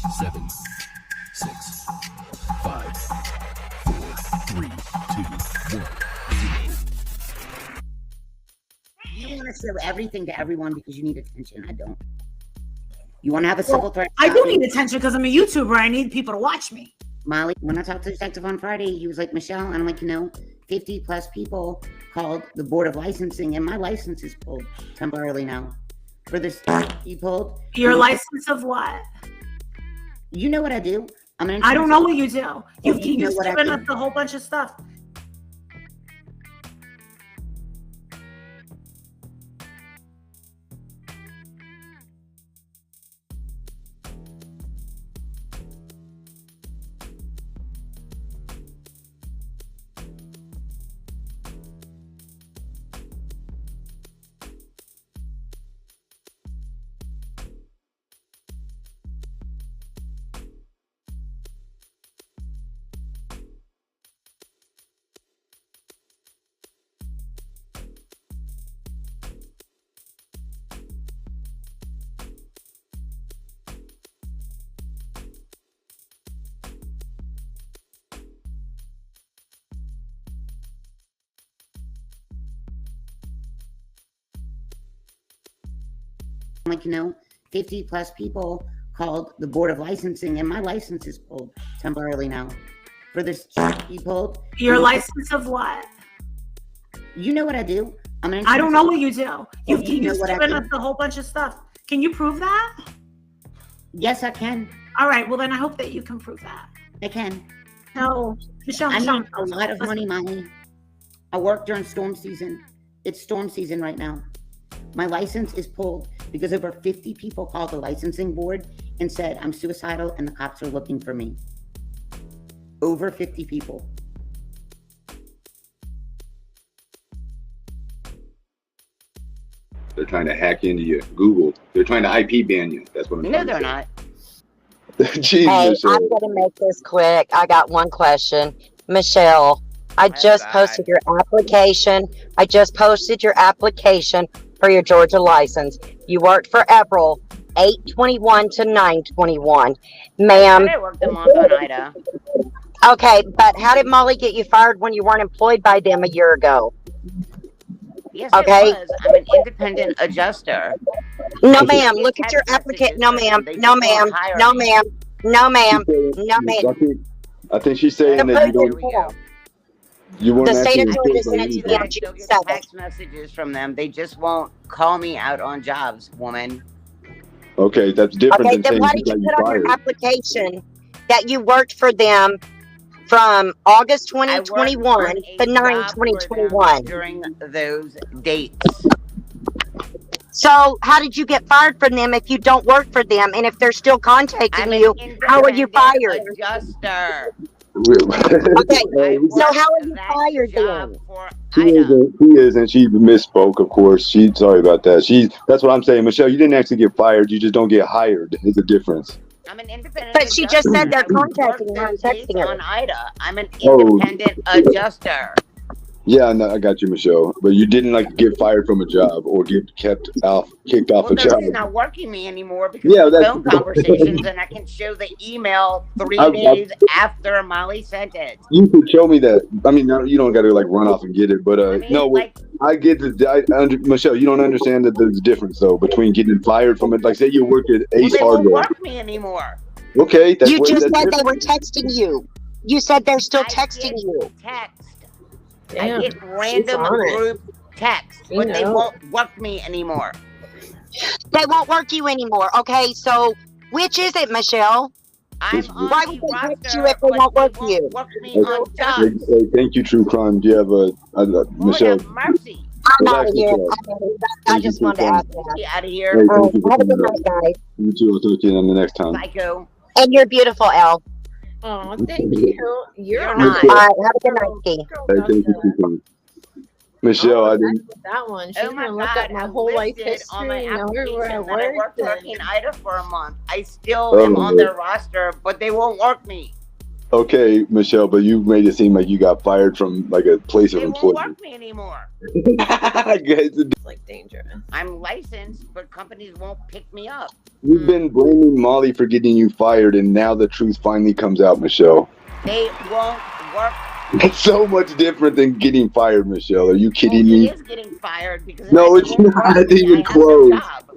7, 6, 5, 4, 3, 2, 1, 0. You don't want to show everything to everyone because you need attention. I don't. You want to have a civil threat? I do need attention because I'm a YouTuber. I need people to watch me. Molly, when I talked to the detective on Friday, he was like, Michelle, and I'm like, 50 plus people called the Board of Licensing, and my license is pulled temporarily now. For this, you pulled. Your license of what? You know what I do? I don't know what you do. You've know what I given do? us a whole bunch of stuff. I'm like, 50 plus people called the Board of Licensing, and my license is pulled temporarily now. For this, you pulled. Your license of what? You know what I do? I don't know what you do. You've know what I given do? us a whole bunch of stuff. Can you prove that? Yes, I can. All right. Well, then I hope that you can prove that. I can. No, Michelle. I make a lot of money, Molly. I work during storm season. It's storm season right now. My license is pulled because over 50 people called the licensing board and said, I'm suicidal and the cops are looking for me. Over 50 people. They're trying to hack into you. Google. They're trying to IP ban you. That's what I'm No, trying they're to not. Jeez, Hey, Michelle. I'm going to make this quick. I got one question. Michelle, I just posted your application. I just posted your application for your Georgia license. You worked for April 8/21 to 9/21. Ma'am. I worked a month on Ida. Okay, but how did Molly get you fired when you weren't employed by them a year ago? Yes, Okay. it was. I'm an independent adjuster. No, ma'am. Look at your application. No, ma'am. No, ma'am. No, ma'am. No, ma'am. No, ma'am. I think she's saying that you don't. You weren't The state of actually Georgia sent employed by it to anybody. them I still June get 7th. text messages from them. They just won't call me out on jobs, woman. Okay, that's different Okay, than then saying why you did you got put on fired. your application that you worked for them from August I worked 2021 on to a 9 job for them 2021? during those dates. So how did you get fired from them if you don't work for them? And if they're still contacting I'm an you, how are you fired? independent adjuster. Okay, I so worked how are you that fired job then? for She Ida. isn't. She isn't. She misspoke, of course. Sorry about that. That's what I'm saying. Michelle, you didn't actually get fired. You just don't get hired. There's a difference. I'm an independent But she just adjuster. said they're I worked contacting her and those dates texting her. on Ida. I'm an Oh. independent adjuster. Yeah, no, I got you, Michelle. But you didn't get fired from a job or get kicked off Well, a they're job. just not working me anymore because Yeah, of the that's- phone conversations, and I can show the email 3 I- days after Molly sent it. You could show me that. I mean, no, you don't got to run off and get it. But I mean, no, like, I get Michelle, you don't understand that there's a difference though between getting fired from it. Like, say you work at well, Ace they won't Hardware. work me anymore. Okay, that's You what just that's said they different. were texting you. You said they're still I texting get you. Text. Damn, I get random on it. group text, She but they knows. won't work me anymore. They won't work you anymore. Okay, so which is it, Michelle? I'm on Why the would they text roster, you if they but won't work they won't you? work me Okay. on Hey, jobs. hey, thank you, True Crime. Do you have Lord Michelle? have mercy. I'm out Relax, of here. Michelle. I Thank you, just wanted to True ask that. Get out of Hey, here, thank All right, you for have a good coming night, up. guys. You too. I'll talk to you on the next time. psycho. And you're beautiful, Elle. Oh, thank you. You're You're on not. All it. right, have a good night, Key. Hey, thank you, True Crime. Michelle, I didn't. That one. She's Oh my gonna look God, up my I whole life listed on my history and know everywhere I application that I worked. worked And working Ida for a month. I still am on their roster, but they won't work me. Okay, Michelle, but you made it seem like you got fired from like a place of They won't employment. work me anymore. Guys, It's like dangerous. I'm licensed, but companies won't pick me up. you've been blaming Molly for getting you fired, and now the truth finally comes out, Michelle. They won't work. It's so much different than getting fired, Michelle. Are you kidding Well, me? it is getting fired because No, if it's they won't not work me, even I have no close. job.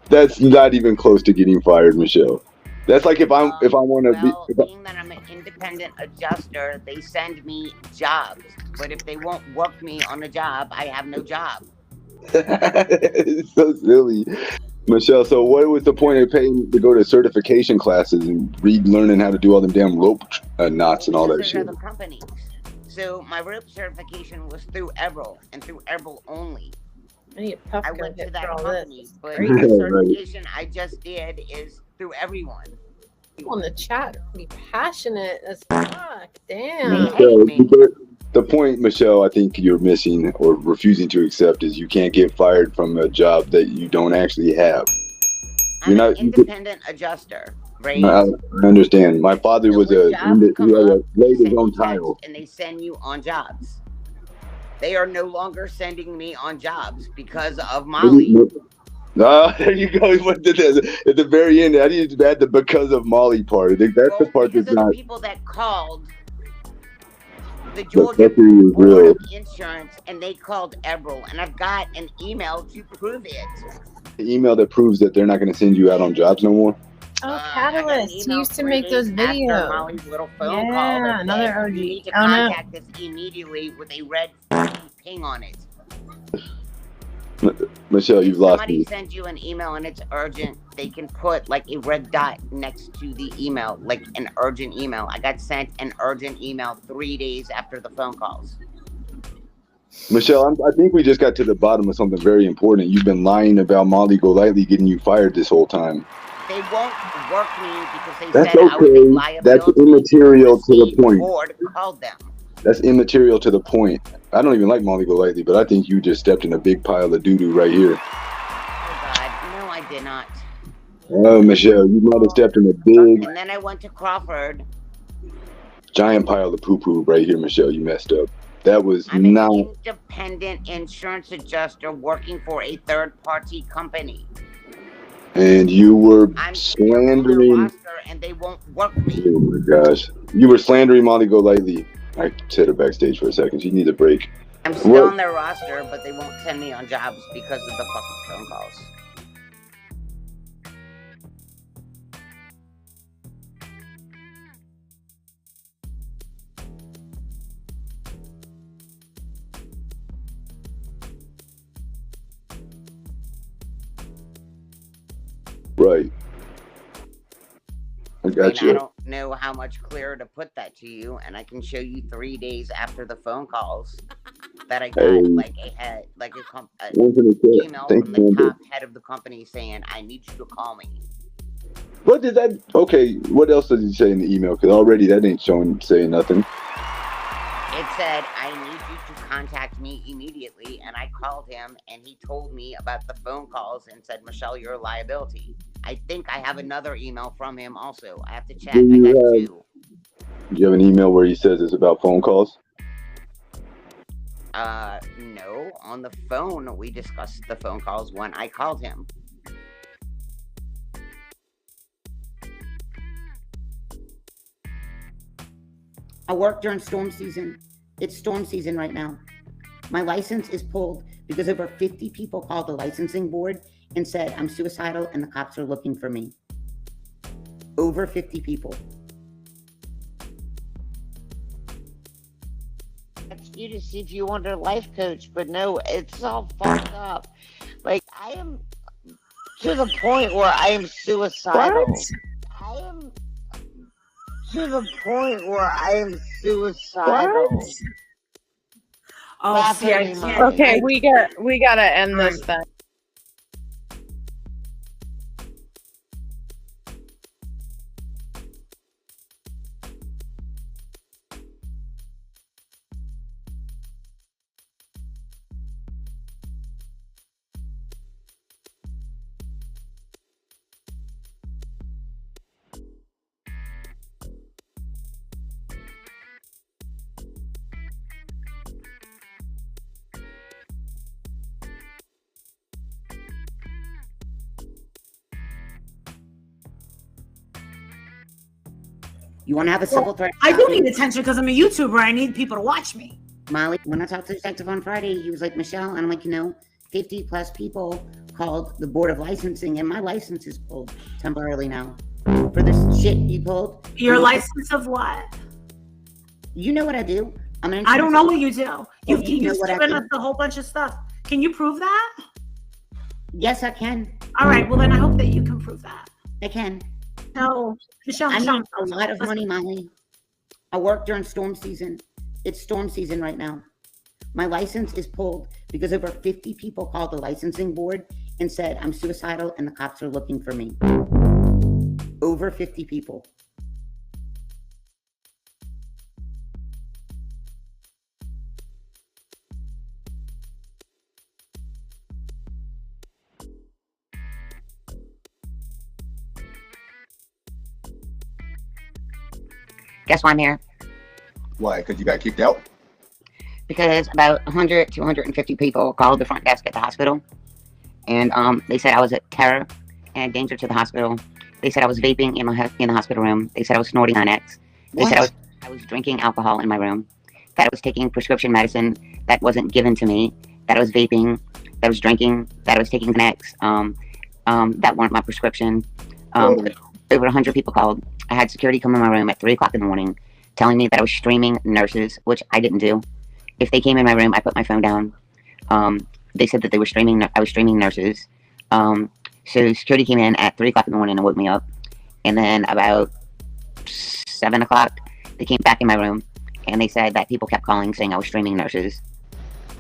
That's not even close to getting fired, Michelle. That's like if I want to Well, be. being that I'm an independent adjuster, they send me jobs. But if they won't work me on a job, I have no job. It's so silly, Michelle. So what was the point of paying to go to certification classes and learning how to do all them damn rope knots and all Because that there's shit? other companies. So my rope certification was through Eberl and through Eberl only. I need a puff I gun went to hit that for all company, this. but Great. the Right. certification I just did is through everyone. People in the chat be passionate as fuck. Damn. Michelle, the point, Michelle, I think you're missing or refusing to accept is you can't get fired from a job that you don't actually have. I'm You're an not. independent adjuster, right? I understand. My father So was when he jobs had come up, they laid his send you own text tile. and they send you on jobs. They are no longer sending me on jobs because of Molly. There you go. At the very end, I need to add the because of Molly part. I think that's the part Because that's of not. the people that called the That's Georgia really Board real. of Insurance and they called Eberl, and I've got an email to prove it. The email that proves that they're not going to send you out on jobs no more. Oh, I got an Catalyst. He email used to 3 make those days after videos. Molly's little phone call Yeah, that another said, OG. you need to Oh, no. contact us immediately with a red ping on it. Michelle, If you've lost somebody me. sends you an email and it's urgent, they can put like a red dot next to the email, like an urgent email. I got sent an urgent email 3 days after the phone calls. Michelle, I think we just got to the bottom of something very important. You've been lying about Molly Golightly getting you fired this whole time. They won't work me because they That's said I was a okay. liability. That's immaterial to the point. Board called them. That's immaterial to the point. I don't even like Molly Golightly, but I think you just stepped in a big pile of doo-doo right here. Oh God, no, I did not. Oh, Michelle, you might have stepped in a big, And then I went to Crawford. giant pile of poo-poo right here, Michelle. You messed up. That was I'm an not. independent insurance adjuster working for a third-party company. And you were I'm slandering. roster and they won't work me. Oh my gosh, you were slandering Molly Golightly. I set her backstage for a second. She needs a break. I'm still What? on their roster, but they won't send me on jobs because of the fucking phone calls. Right. I I got mean, I you. don't know how much clearer to put that to you, and I can show you 3 days after the phone calls that I got, Hey. like an One for the chat. email Thank from you, the Amber. top head of the company saying, "I need you to call me." What did that? Okay, what else does he say in the email? Because already that ain't saying nothing. It said, "I need you to contact me immediately," and I called him, and he told me about the phone calls and said, "Michelle, you're a liability." I think I have another email from him also. I have to check. Do I you got have- 2. Do you have an email where he says it's about phone calls? No. On the phone, we discussed the phone calls when I called him. I work during storm season. It's storm season right now. My license is pulled because over 50 people called the licensing board and said I'm suicidal and the cops are looking for me. Over 50 people. That's you to see if you want a life coach, but no, it's all fucked up. Like, I am to the point where I am suicidal. What? I am to the point where I am suicidal. What? Oh, Laugh see, at I me, can't. Mom. Okay, we gotta end this then. You want to have a civil threat? I do need attention because I'm a YouTuber. I need people to watch me. Molly, when I talked to the detective on Friday, he was like, Michelle, and I'm like, 50 plus people called the Board of Licensing, and my license is pulled temporarily now for this shit you pulled. Your license of what? You know what I do. I don't know what you do. You've know what I given do. us a whole bunch of stuff. Can you prove that? Yes, I can. All right. Well, then I hope that you can prove that. I can. No, Michelle. I Michelle, make a lot of money, Molly. I work during storm season. It's storm season right now. My license is pulled because over 50 people called the licensing board and said I'm suicidal and the cops are looking for me. Over 50 people. Guess why I'm here? Why? Because you got kicked out? Because about 100 to 150 people called the front desk at the hospital, and they said I was a terror and a danger to the hospital. They said I was vaping in the hospital room. They said I was snorting on X. They said I was drinking alcohol in my room. That I was taking prescription medicine that wasn't given to me. That I was vaping. That I was drinking. That I was taking X. That weren't my prescription. Over 100 people called. I had security come in my room at 3 o'clock in the morning, telling me that I was streaming nurses, which I didn't do. If they came in my room, I put my phone down. They said that they were streaming. I was streaming nurses. So security came in at 3 o'clock in the morning and woke me up. And then about 7 o'clock, they came back in my room and they said that people kept calling saying I was streaming nurses.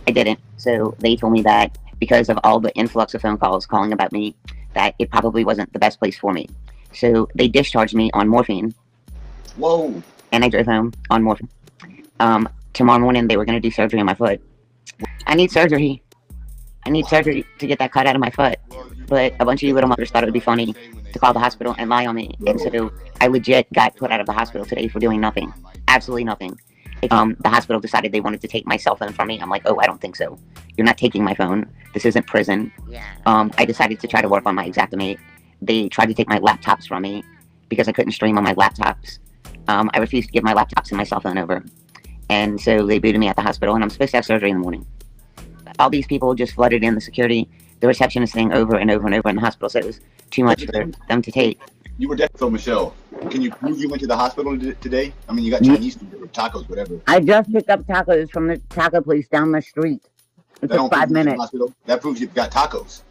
I didn't. So they told me that because of all the influx of phone calls calling about me, that it probably wasn't the best place for me. So they discharged me on morphine. Whoa. And I drove home on morphine. Tomorrow morning, they were going to do surgery on my foot. I need surgery. I need surgery to get that cut out of my foot. But a bunch of you little mothers thought it would be funny to call the hospital and lie on me. And so I legit got put out of the hospital today for doing nothing. Absolutely nothing. The hospital decided they wanted to take my cell phone from me. I'm like, oh, I don't think so. You're not taking my phone. This isn't prison. I decided to try to work on my Xactimate. They tried to take my laptops from me because I couldn't stream on my laptops. I refused to give my laptops and my cell phone over. And so they booted me at the hospital, and I'm supposed to have surgery in the morning. All these people just flooded in the security. The receptionist thing over and over and over in the hospital said it was too much for them to take. You were dead. So, Michelle, can you prove you went to the hospital today? I mean, you got Chinese food or tacos, whatever. I just picked up tacos from the taco place down the street. It took 5 minutes. That proves you've got tacos.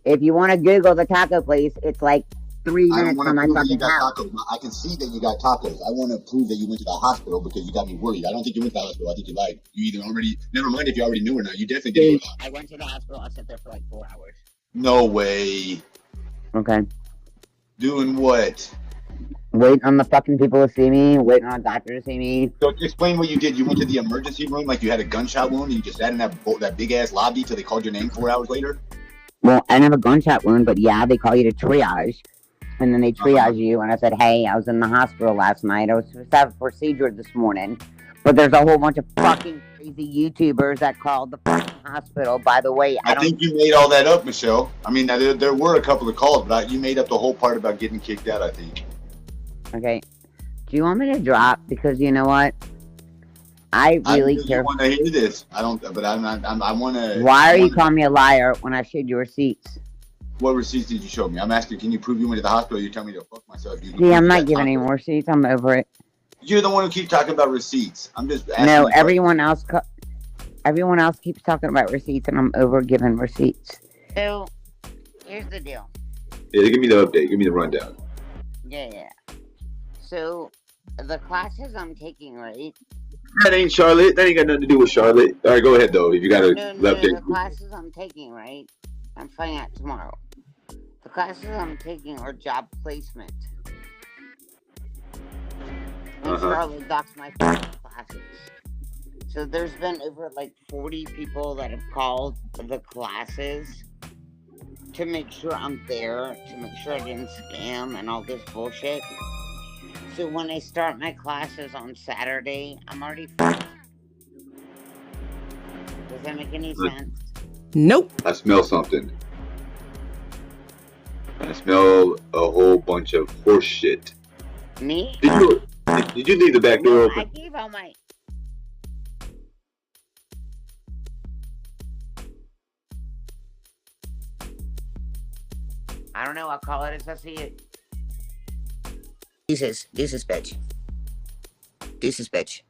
If you want to Google the taco place, it's like 3 minutes from my fucking house. I can see that you got tacos. I want to prove that you went to the hospital because you got me worried. I don't think you went to the hospital. I think you lied. You either already, never mind if you already knew or not. You definitely did. I went to the hospital. I sat there for like 4 hours. No way. Okay. Doing what? Waiting on the fucking people to see me, waiting on a doctor to see me. So explain what you did. You went to the emergency room like you had a gunshot wound and you just sat in that big ass lobby till they called your name 4 hours later? Well, I didn't have a gunshot wound, but yeah, they call you to triage. And then they triage you, and I said, hey, I was in the hospital last night. I was supposed to have a procedure this morning. But there's a whole bunch of fucking crazy YouTubers that called the fucking hospital. By the way, I think you made all that up, Michelle. I mean, there were a couple of calls, but you made up the whole part about getting kicked out, I think. Okay. Do you want me to drop? Because you know what? I really care. I want to hear this. I don't, but I want to. Why are you calling me a liar when I showed you receipts? What receipts did you show me? I'm asking, can you prove you went to the hospital? You tell me to fuck myself. See, I'm not giving any more receipts. I'm over it. You're the one who keeps talking about receipts. I'm just asking. No, everyone else keeps talking about receipts, and I'm over giving receipts. So, here's the deal. Yeah, give me the update. Give me the rundown. Yeah. So, the classes I'm taking, right? That ain't Charlotte. That ain't got nothing to do with Charlotte. All right, go ahead, though. If you got No, the classes I'm taking, right? I'm finding out tomorrow. The classes I'm taking are job placement. And Charlotte docs my classes. So there's been over like 40 people that have called the classes to make sure I'm there, to make sure I didn't scam and all this bullshit. So when I start my classes on Saturday, I'm already fucked. Does that make any sense? Nope. I smell something. I smell a whole bunch of horse shit. Me? Did you leave the back door No, open? I gave all my. I don't know. I'll call it as I see it. This is bitch. This is bitch.